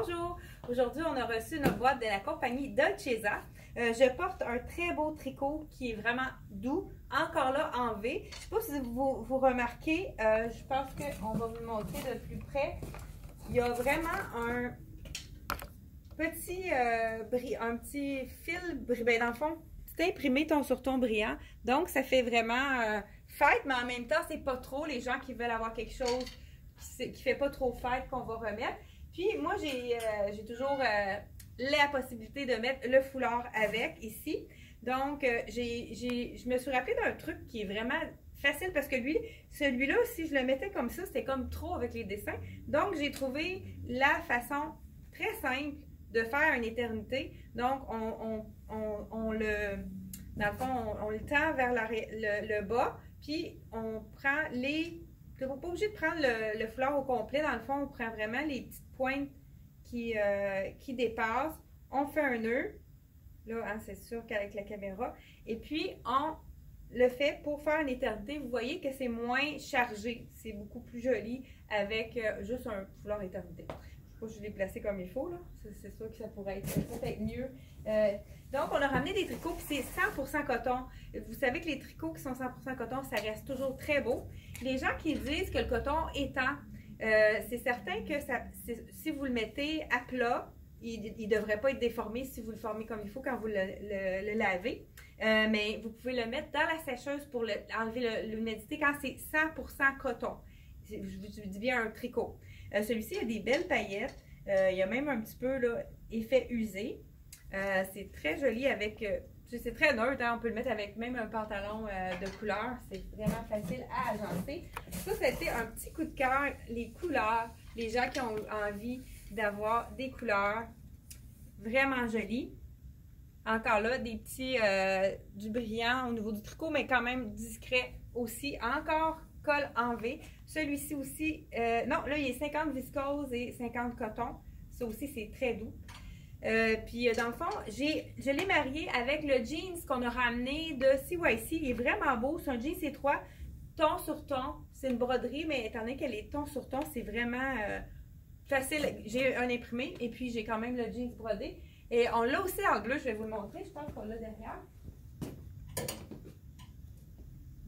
Bonjour! Aujourd'hui, on a reçu notre boîte de la compagnie Dolcezza. Je porte un très beau tricot qui est vraiment doux, encore là en V. Je ne sais pas si vous remarquez, je pense qu'on va vous le montrer de plus près. Il y a vraiment un petit fil, ben dans le fond, c'est imprimé sur ton brillant. Donc, ça fait vraiment fête, mais en même temps, c'est pas trop les gens qui veulent avoir quelque chose qui ne fait pas trop fête qu'on va remettre. Puis moi, j'ai toujours la possibilité de mettre le foulard avec ici. Donc, je me suis rappelé d'un truc qui est vraiment facile parce que celui-là, si je le mettais comme ça, c'était comme trop avec les dessins. Donc, j'ai trouvé la façon très simple de faire une éternité. Donc, dans le fond, on le tend vers le bas, puis on prend vous n'êtes pas obligé de prendre le foulard au complet. Dans le fond, on prend vraiment les petites pointes qui dépassent. On fait un nœud. Là, hein, c'est sûr qu'avec la caméra. Et puis, on le fait pour faire une éternité. Vous voyez que c'est moins chargé. C'est beaucoup plus joli avec juste un foulard éternité. Je ne sais pas si je l'ai placé comme il faut. C'est sûr que ça pourrait être peut-être mieux. Donc, on a ramené des tricots, puis c'est 100% coton. Vous savez que les tricots qui sont 100% coton, ça reste toujours très beau. Les gens qui disent que le coton étend, c'est certain que si vous le mettez à plat, il ne devrait pas être déformé si vous le formez comme il faut quand vous le lavez. Mais vous pouvez le mettre dans la sécheuse pour enlever l'humidité quand c'est 100% coton. Je vous dis bien un tricot. Celui-ci a des belles paillettes. Il y a même un petit peu là, effet usé. C'est très joli avec... c'est très neutre, hein? On peut le mettre avec même un pantalon de couleur. C'est vraiment facile à agencer. Ça, c'était un petit coup de cœur. Les couleurs, les gens qui ont envie d'avoir des couleurs vraiment jolies. Encore là, des petits du brillant au niveau du tricot, mais quand même discret aussi. Encore col en V. Celui-ci aussi, non, là, il est 50 viscose et 50 coton. Ça aussi, c'est très doux. Puis dans le fond, je l'ai marié avec le jeans qu'on a ramené de CYC. Il est vraiment beau. C'est un jeans C3, ton sur ton. C'est une broderie, mais étant donné qu'elle est ton sur ton, c'est vraiment facile. J'ai un imprimé et puis j'ai quand même le jeans brodé. Et on l'a aussi en bleu, je vais vous le montrer. Je pense qu'on l'a derrière.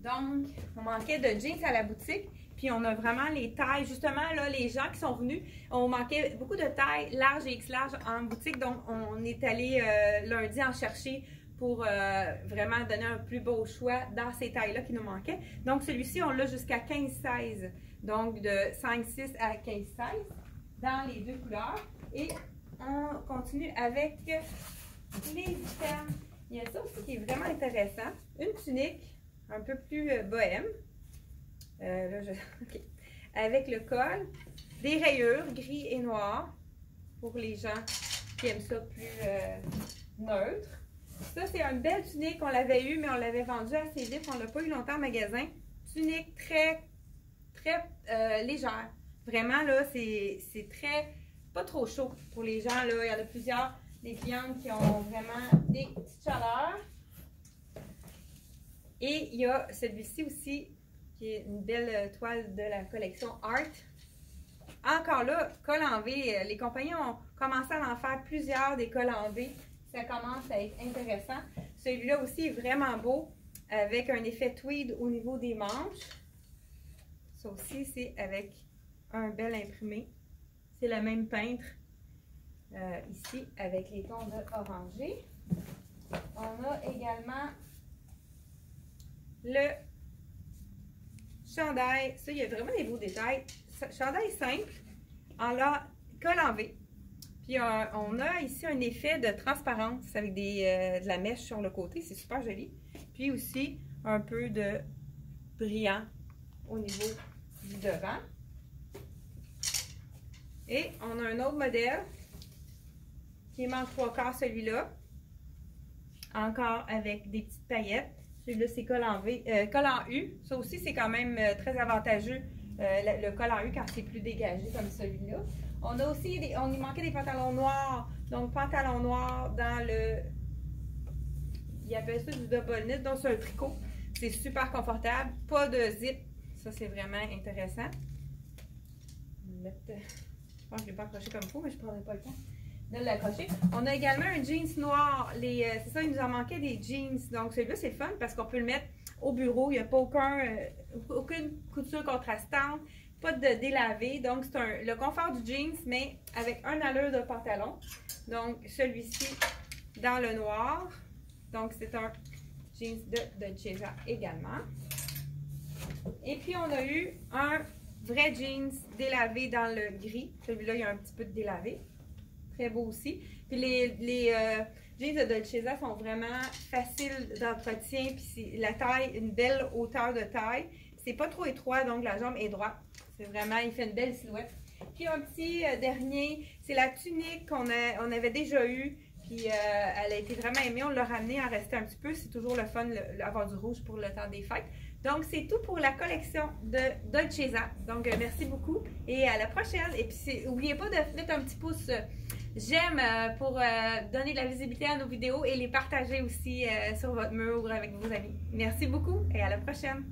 Donc, on manquait de jeans à la boutique. Puis on a vraiment les tailles, justement, là, les gens qui sont venus, on manquait beaucoup de tailles larges et X larges en boutique. Donc, on est allé lundi en chercher pour vraiment donner un plus beau choix dans ces tailles-là qui nous manquaient. Donc, celui-ci, on l'a jusqu'à 15-16. Donc, de 5-6 à 15-16 dans les deux couleurs. Et on continue avec les items. Il y a ça aussi qui est vraiment intéressant. Une tunique un peu plus bohème. Okay. Avec le col, des rayures gris et noir pour les gens qui aiment ça plus neutre. Ça, c'est une belle tunique. On l'avait eu, mais on l'avait vendue assez vite. On ne l'a pas eu longtemps en magasin. Tunique très, très légère. Vraiment, là, c'est très, pas trop chaud pour les gens. Là. Il y en a plusieurs, des clientes qui ont vraiment des petites chaleurs. Et il y a celui-ci aussi, qui est une belle toile de la collection Art. Encore là, col en V. Les compagnies ont commencé à en faire plusieurs des cols en V. Ça commence à être intéressant. Celui-là aussi est vraiment beau, avec un effet tweed au niveau des manches. Ça aussi, c'est avec un bel imprimé. C'est le même peintre ici, avec les tons de orangé. On a également le chandail. Ça, il y a vraiment des beaux détails. Chandail simple, col en V. Puis on a ici un effet de transparence avec de la mèche sur le côté. C'est super joli. Puis aussi un peu de brillant au niveau du devant. Et on a un autre modèle qui est manche 3/4, celui-là. Encore avec des petites paillettes. Celui-là, c'est col en V, col en U. Ça aussi, c'est quand même très avantageux, le col en U, quand c'est plus dégagé comme celui-là. On a aussi, on y manquait des pantalons noirs. Donc, pantalon noir dans le... Ils appellent ça du double knit, donc c'est un tricot. C'est super confortable. Pas de zip. Ça, c'est vraiment intéressant. Je pense que je ne l'ai pas accroché comme il faut, mais je ne prendrai pas le temps de l'accrocher. On a également un jeans noir. C'est ça, il nous en manquait des jeans. Donc celui-là, c'est le fun parce qu'on peut le mettre au bureau. Il n'y a pas aucune couture contrastante, pas de délavé. Donc c'est le confort du jeans, mais avec un allure de pantalon. Donc celui-ci dans le noir. Donc c'est un jeans de Dolce Vita également. Et puis on a eu un vrai jeans délavé dans le gris. Celui-là, il y a un petit peu de délavé. Très beau aussi. Puis les jeans de Dolce Vita sont vraiment faciles d'entretien. Puis la taille, une belle hauteur de taille. C'est pas trop étroit, donc la jambe est droite. C'est vraiment, il fait une belle silhouette. Puis un petit dernier, c'est la tunique qu'on avait déjà eue. Puis elle a été vraiment aimée. On l'a ramenée à rester un petit peu. C'est toujours le fun d'avoir du rouge pour le temps des fêtes. Donc, c'est tout pour la collection de Dolce Vita. Donc, merci beaucoup et à la prochaine. Et puis, n'oubliez pas de mettre un petit pouce j'aime pour donner de la visibilité à nos vidéos et les partager aussi sur votre mur ou avec vos amis. Merci beaucoup et à la prochaine.